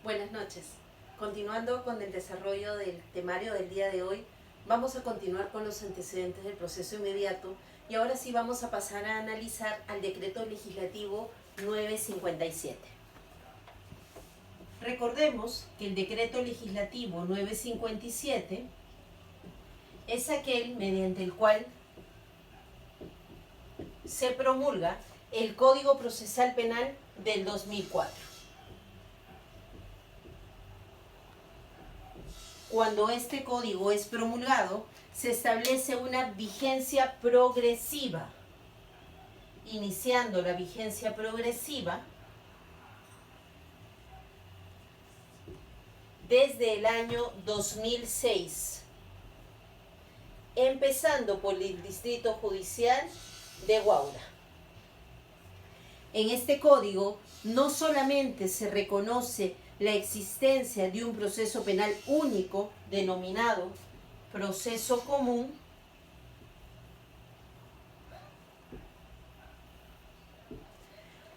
Buenas noches. Continuando con el desarrollo del temario del día de hoy, vamos a continuar con los antecedentes del proceso inmediato y ahora sí vamos a pasar a analizar al decreto legislativo 957. Recordemos que el decreto legislativo 957 es aquel mediante el cual se promulga el Código Procesal Penal del 2004. Cuando este código es promulgado, se establece una vigencia progresiva, iniciando la vigencia progresiva desde el año 2006, empezando por el Distrito Judicial de Huaura. En este código no solamente se reconoce la existencia de un proceso penal único denominado proceso común,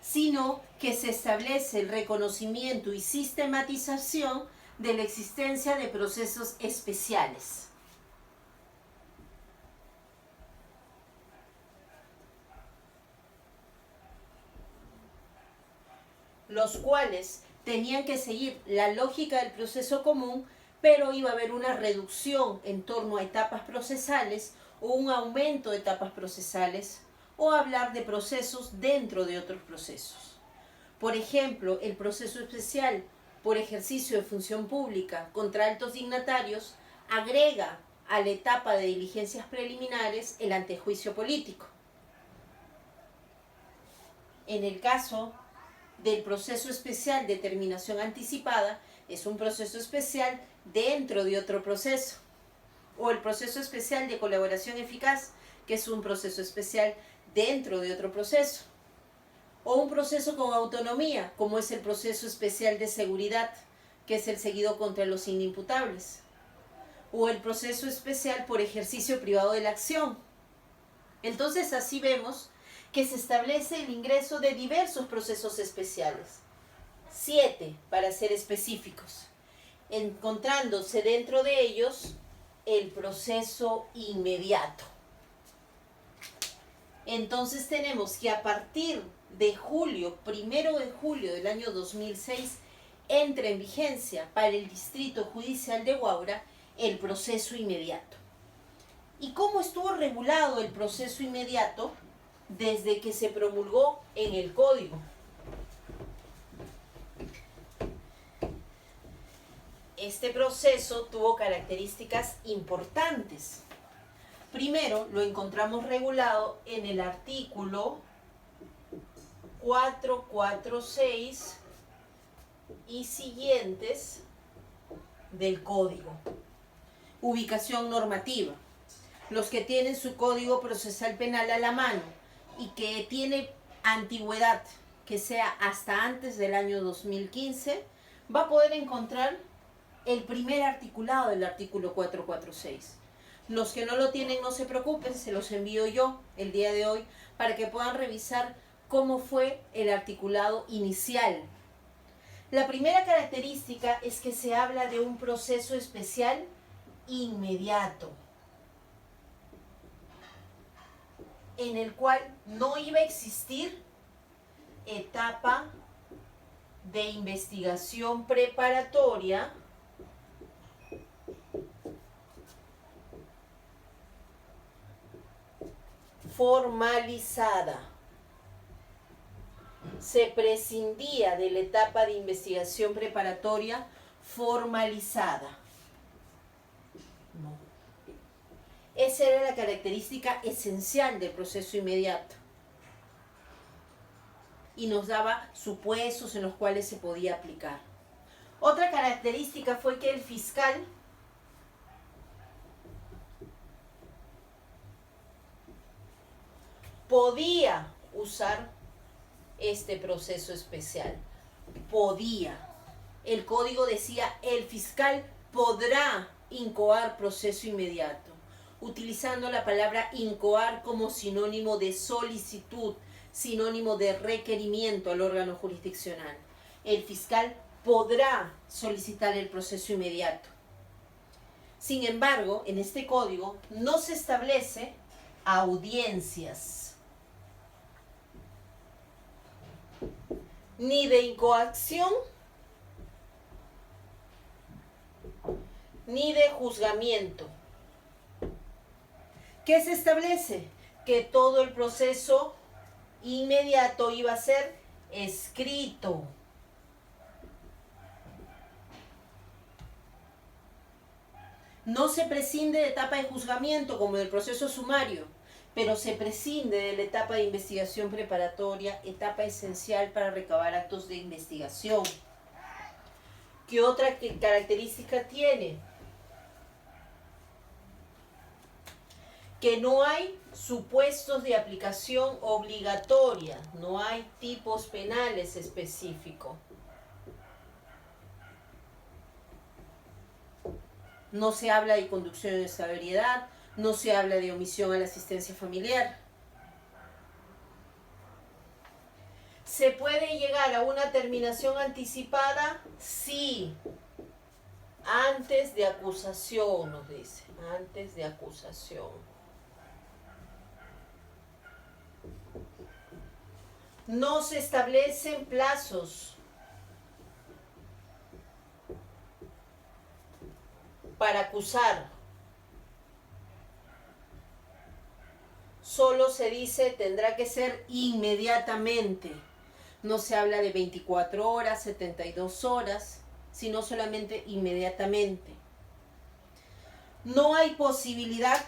sino que se establece el reconocimiento y sistematización de la existencia de procesos especiales. Los cuales tenían que seguir la lógica del proceso común, pero iba a haber una reducción en torno a etapas procesales o un aumento de etapas procesales o hablar de procesos dentro de otros procesos. Por ejemplo, el proceso especial por ejercicio de función pública contra altos dignatarios agrega a la etapa de diligencias preliminares el antejuicio político. En el caso del proceso especial de terminación anticipada, es un proceso especial dentro de otro proceso, o el proceso especial de colaboración eficaz, que es un proceso especial dentro de otro proceso, o un proceso con autonomía, como es el proceso especial de seguridad, que es el seguido contra los inimputables, o el proceso especial por ejercicio privado de la acción. Entonces así vemos que se establece el ingreso de diversos procesos especiales, 7 para ser específicos, encontrándose dentro de ellos el proceso inmediato. Entonces tenemos que a partir de julio, 1 de julio del año 2006, entra en vigencia para el Distrito Judicial de Huaura el proceso inmediato. ¿Y cómo estuvo regulado el proceso inmediato? Desde que se promulgó en el Código. Este proceso tuvo características importantes. Primero, lo encontramos regulado en el artículo 446 y siguientes del Código. Ubicación normativa. Los que tienen su Código Procesal Penal a la mano y que tiene antigüedad, que sea hasta antes del año 2015, va a poder encontrar el primer articulado del artículo 446. Los que no lo tienen, no se preocupen, se los envío yo el día de hoy para que puedan revisar cómo fue el articulado inicial. La primera característica es que se habla de un proceso especial inmediato, en el cual no iba a existir etapa de investigación preparatoria formalizada. Se prescindía de la etapa de investigación preparatoria formalizada. No. Esa era la característica esencial del proceso inmediato. Y nos daba supuestos en los cuales se podía aplicar. Otra característica fue que el fiscal podía usar este proceso especial. Podía. El código decía, el fiscal podrá incoar proceso inmediato, utilizando la palabra incoar como sinónimo de solicitud, sinónimo de requerimiento al órgano jurisdiccional. El fiscal podrá solicitar el proceso inmediato. Sin embargo, en este código no se establece audiencias, ni de incoacción, ni de juzgamiento. ¿Qué se establece? Que todo el proceso inmediato iba a ser escrito. No se prescinde de etapa de juzgamiento como del proceso sumario, pero se prescinde de la etapa de investigación preparatoria, etapa esencial para recabar actos de investigación. ¿Qué otra característica tiene? Que no hay supuestos de aplicación obligatoria, no hay tipos penales específicos. No se habla de conducción en extraviariedad, no se habla de omisión a la asistencia familiar. ¿Se puede llegar a una terminación anticipada? Sí. Antes de acusación, nos dice. Antes de acusación. No se establecen plazos para acusar. Solo se dice tendrá que ser inmediatamente. No se habla de 24 horas, 72 horas, sino solamente inmediatamente. No hay posibilidad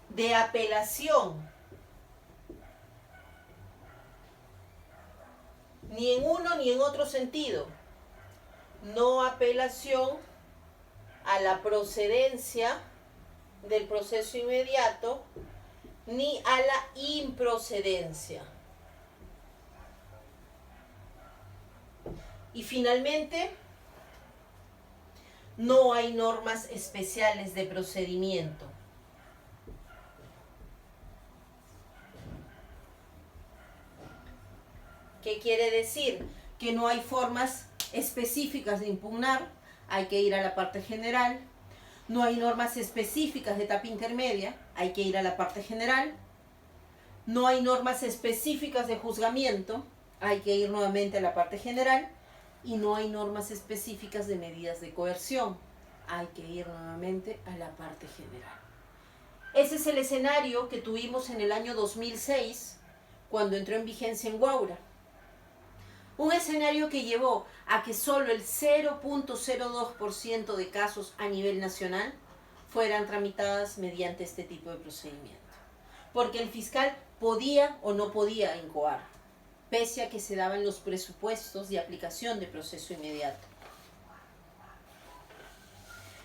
de apelación, ni en uno ni en otro sentido. No apelación a la procedencia del proceso inmediato, ni a la improcedencia. Y finalmente, no hay normas especiales de procedimiento. ¿Qué quiere decir? Que no hay formas específicas de impugnar, hay que ir a la parte general. No hay normas específicas de etapa intermedia, hay que ir a la parte general. No hay normas específicas de juzgamiento, hay que ir nuevamente a la parte general. Y no hay normas específicas de medidas de coerción, hay que ir nuevamente a la parte general. Ese es el escenario que tuvimos en el año 2006, cuando entró en vigencia en Huaura. Un escenario que llevó a que solo el 0.02% de casos a nivel nacional fueran tramitadas mediante este tipo de procedimiento. Porque el fiscal podía o no podía incoar, pese a que se daban los presupuestos de aplicación de proceso inmediato.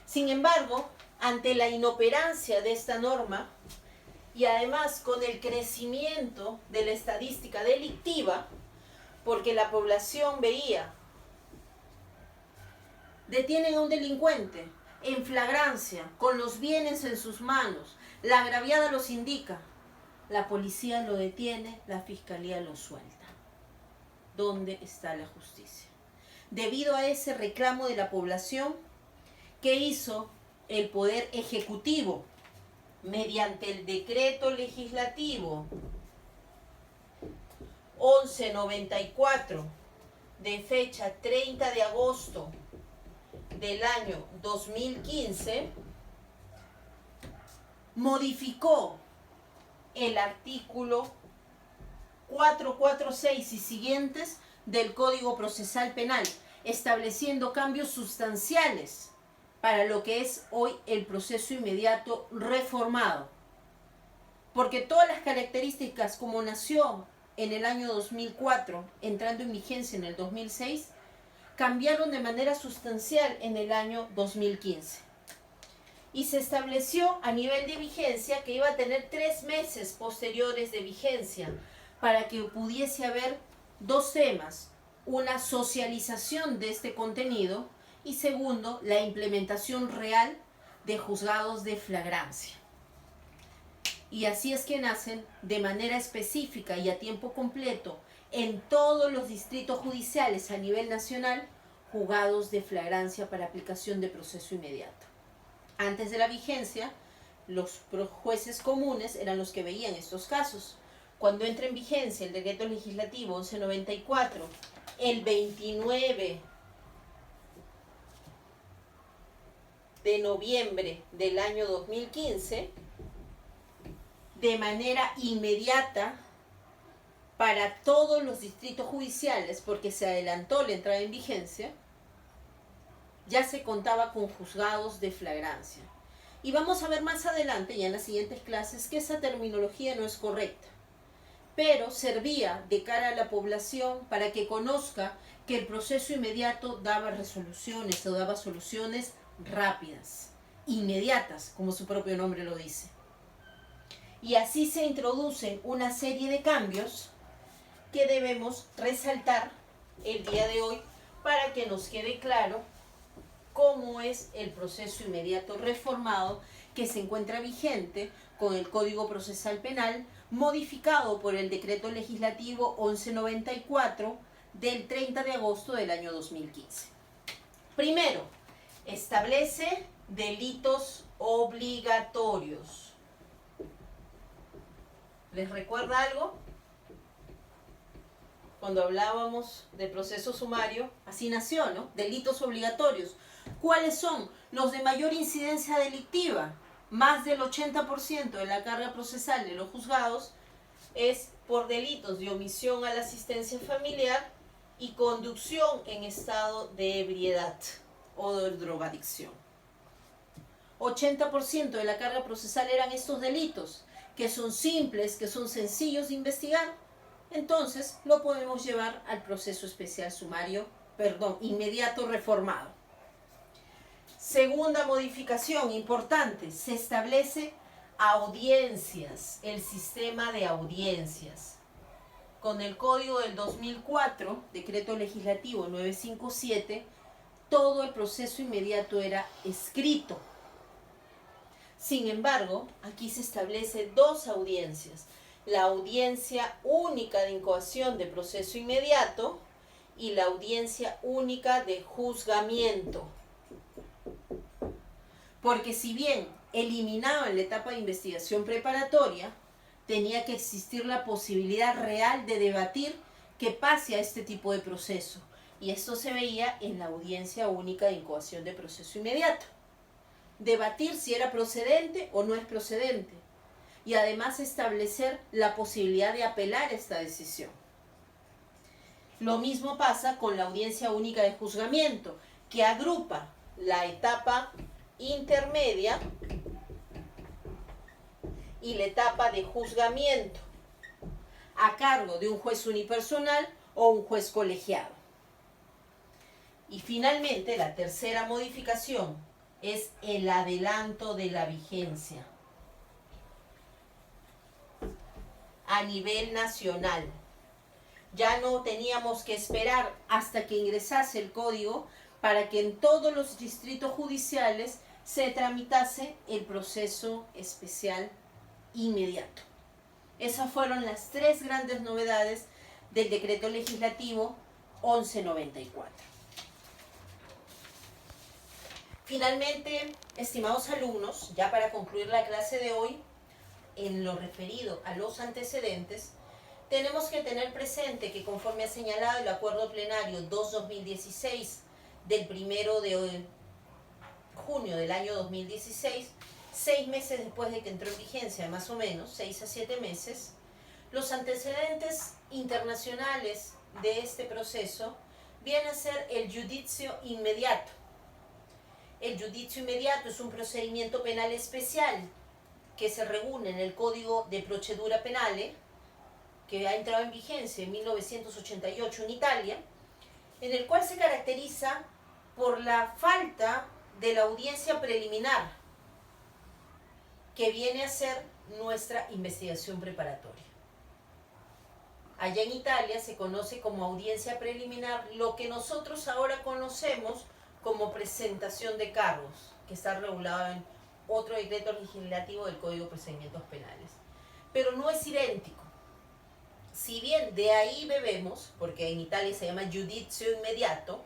Sin embargo, ante la inoperancia de esta norma, y además con el crecimiento de la estadística delictiva, porque la población veía, detienen a un delincuente en flagrancia, con los bienes en sus manos, la agraviada los indica, la policía lo detiene, la fiscalía lo suelta. ¿Dónde está la justicia? Debido a ese reclamo de la población, ¿qué hizo el Poder Ejecutivo? Mediante el decreto legislativo 1194 de fecha 30 de agosto del año 2015, modificó el artículo 446 y siguientes del Código Procesal Penal, estableciendo cambios sustanciales para lo que es hoy el proceso inmediato reformado. Porque todas las características como nació en el año 2004, entrando en vigencia en el 2006, cambiaron de manera sustancial en el año 2015. Y se estableció a nivel de vigencia que iba a tener 3 meses posteriores de vigencia para que pudiese haber dos temas: una socialización de este contenido y segundo, la implementación real de juzgados de flagrancia. Y así es que nacen de manera específica y a tiempo completo en todos los distritos judiciales a nivel nacional juzgados de flagrancia para aplicación de proceso inmediato. Antes de la vigencia, los jueces comunes eran los que veían estos casos. Cuando entra en vigencia el decreto legislativo 1194, el 29 de noviembre del año 2015, de manera inmediata para todos los distritos judiciales, porque se adelantó la entrada en vigencia, ya se contaba con juzgados de flagrancia. Y vamos a ver más adelante, ya en las siguientes clases, que esa terminología no es correcta, pero servía de cara a la población para que conozca que el proceso inmediato daba resoluciones o daba soluciones rápidas, inmediatas, como su propio nombre lo dice. Y así se introducen una serie de cambios que debemos resaltar el día de hoy para que nos quede claro cómo es el proceso inmediato reformado que se encuentra vigente con el Código Procesal Penal, modificado por el Decreto Legislativo 1194 del 30 de agosto del año 2015. Primero, establece delitos obligatorios. ¿Les recuerda algo? Cuando hablábamos de proceso sumario, así nació, ¿no? Delitos obligatorios. ¿Cuáles son? Los de mayor incidencia delictiva. Más del 80% de la carga procesal de los juzgados es por delitos de omisión a la asistencia familiar y conducción en estado de ebriedad o de drogadicción. 80% de la carga procesal eran estos delitos, que son simples, que son sencillos de investigar. Entonces lo podemos llevar al proceso especial sumario, inmediato reformado. Segunda modificación importante, se establece audiencias, el sistema de audiencias. Con el Código del 2004, Decreto Legislativo 957, todo el proceso inmediato era escrito. Sin embargo, aquí se establece dos audiencias. La audiencia única de incoación de proceso inmediato y la audiencia única de juzgamiento. Porque si bien eliminaban la etapa de investigación preparatoria, tenía que existir la posibilidad real de debatir qué pase a este tipo de proceso. Y esto se veía en la audiencia única de incoación de proceso inmediato. Debatir si era procedente o no es procedente. Y además establecer la posibilidad de apelar esta decisión. Lo mismo pasa con la audiencia única de juzgamiento, que agrupa la etapa intermedia y la etapa de juzgamiento a cargo de un juez unipersonal o un juez colegiado. Y finalmente, la tercera modificación es el adelanto de la vigencia a nivel nacional. Ya no teníamos que esperar hasta que ingresase el código para que en todos los distritos judiciales se tramitase el proceso especial inmediato. Esas fueron las tres grandes novedades del Decreto Legislativo 1194. Finalmente, estimados alumnos, ya para concluir la clase de hoy, en lo referido a los antecedentes, tenemos que tener presente que conforme ha señalado el Acuerdo Plenario 2-2016 del 1 de junio del año 2016, 6 meses después de que entró en vigencia, más o menos, 6 a 7 meses, los antecedentes internacionales de este proceso viene a ser el judicio inmediato. El judicio inmediato es un procedimiento penal especial que se reúne en el Código de Procedura Penale, que ha entrado en vigencia en 1988 en Italia, en el cual se caracteriza por la falta de la audiencia preliminar, que viene a ser nuestra investigación preparatoria. Allá en Italia se conoce como audiencia preliminar lo que nosotros ahora conocemos como presentación de cargos, que está regulado en otro decreto legislativo del Código de Procedimientos Penales. Pero no es idéntico. Si bien de ahí bebemos, porque en Italia se llama giudizio inmediato,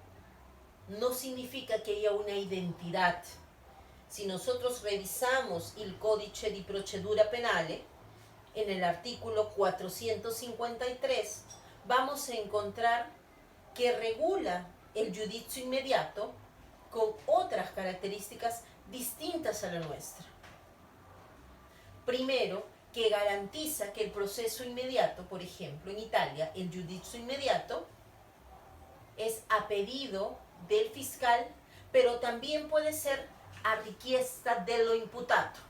no significa que haya una identidad. Si nosotros revisamos el Codice di Procedura Penale, en el artículo 453, vamos a encontrar que regula el giudizio inmediato con otras características distintas a la nuestra. Primero, que garantiza que el proceso inmediato, por ejemplo, en Italia, el giudizio inmediato es a pedido del fiscal, pero también puede ser a richiesta dello imputato.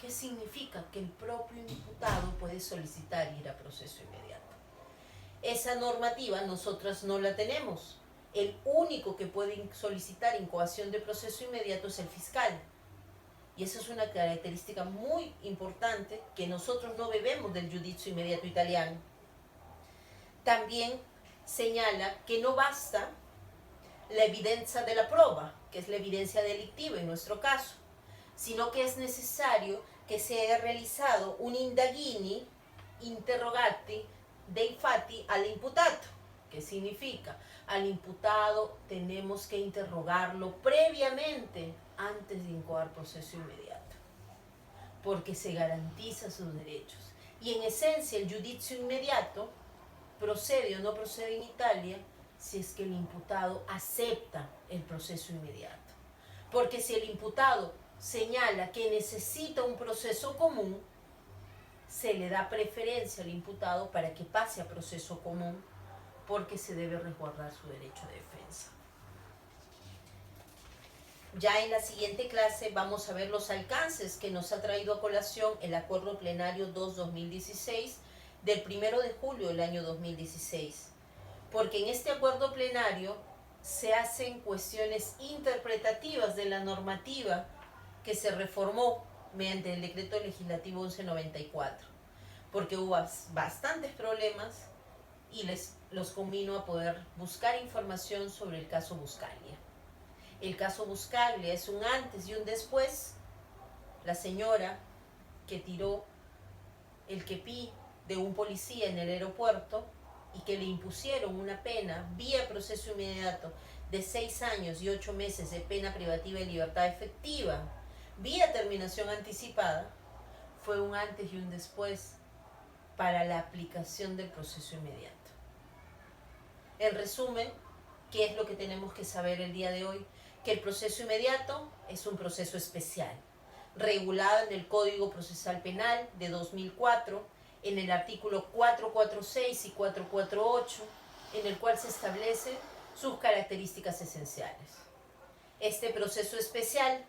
¿Qué significa? Que el propio imputado puede solicitar ir a proceso inmediato. Esa normativa nosotras no la tenemos. El único que puede solicitar incoación de proceso inmediato es el fiscal. Y esa es una característica muy importante que nosotros no bebemos del giudizio inmediato italiano. También señala que no basta la evidencia de la prueba, que es la evidencia delictiva en nuestro caso, sino que es necesario que se haya realizado un indagini interrogati dei fatti all'imputato. ¿Qué significa? Al imputado tenemos que interrogarlo previamente antes de incoar proceso inmediato, porque se garantiza sus derechos. Y en esencia el giudizio inmediato procede o no procede en Italia si es que el imputado acepta el proceso inmediato. Porque si el imputado señala que necesita un proceso común, se le da preferencia al imputado para que pase a proceso común, porque se debe resguardar su derecho de defensa. Ya en la siguiente clase vamos a ver los alcances que nos ha traído a colación el Acuerdo Plenario 2-2016 del 1 de julio del año 2016. Porque en este acuerdo plenario se hacen cuestiones interpretativas de la normativa que se reformó mediante el decreto legislativo 1194, porque hubo bastantes problemas y los convino a poder buscar información sobre el caso Buscaglia. El caso Buscaglia es un antes y un después. La señora que tiró el kepí de un policía en el aeropuerto y que le impusieron una pena vía proceso inmediato de 6 años y 8 meses de pena privativa de libertad efectiva vía terminación anticipada, fue un antes y un después para la aplicación del proceso inmediato. En resumen, ¿qué es lo que tenemos que saber el día de hoy? Que el proceso inmediato es un proceso especial, regulado en el Código Procesal Penal de 2004, en el artículo 446 y 448, en el cual se establecen sus características esenciales. Este proceso especial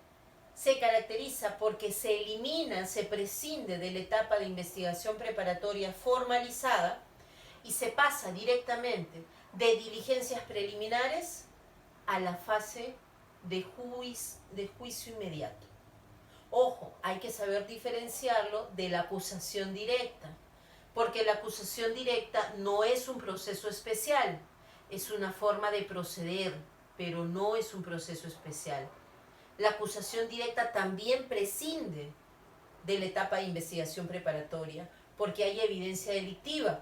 se caracteriza porque se elimina, se prescinde de la etapa de investigación preparatoria formalizada y se pasa directamente de diligencias preliminares a la fase de juicio inmediato. Ojo, hay que saber diferenciarlo de la acusación directa, porque la acusación directa no es un proceso especial, es una forma de proceder, pero no es un proceso especial. La acusación directa también prescinde de la etapa de investigación preparatoria, porque hay evidencia delictiva.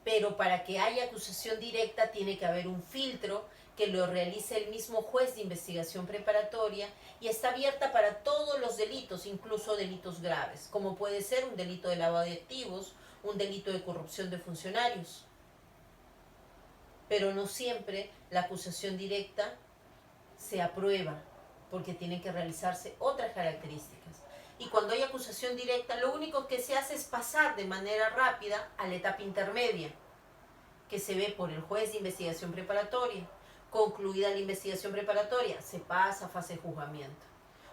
Pero para que haya acusación directa tiene que haber un filtro que lo realice el mismo juez de investigación preparatoria y está abierta para todos los delitos, incluso delitos graves, como puede ser un delito de lavado de activos, un delito de corrupción de funcionarios. Pero no siempre la acusación directa se aprueba, porque tienen que realizarse otras características. Y cuando hay acusación directa, lo único que se hace es pasar de manera rápida a la etapa intermedia, que se ve por el juez de investigación preparatoria. Concluida la investigación preparatoria, se pasa a fase de juzgamiento.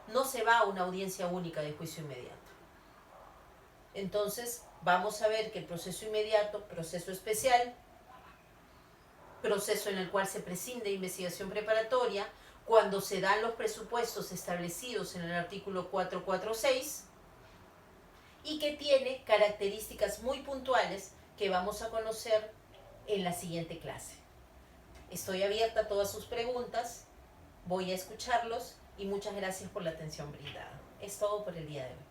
No se va a una audiencia única de juicio inmediato. Entonces, vamos a ver que el proceso inmediato, proceso especial, proceso en el cual se prescinde de investigación preparatoria, cuando se dan los presupuestos establecidos en el artículo 446 y que tiene características muy puntuales que vamos a conocer en la siguiente clase. Estoy abierta a todas sus preguntas, voy a escucharlos y muchas gracias por la atención brindada. Es todo por el día de hoy.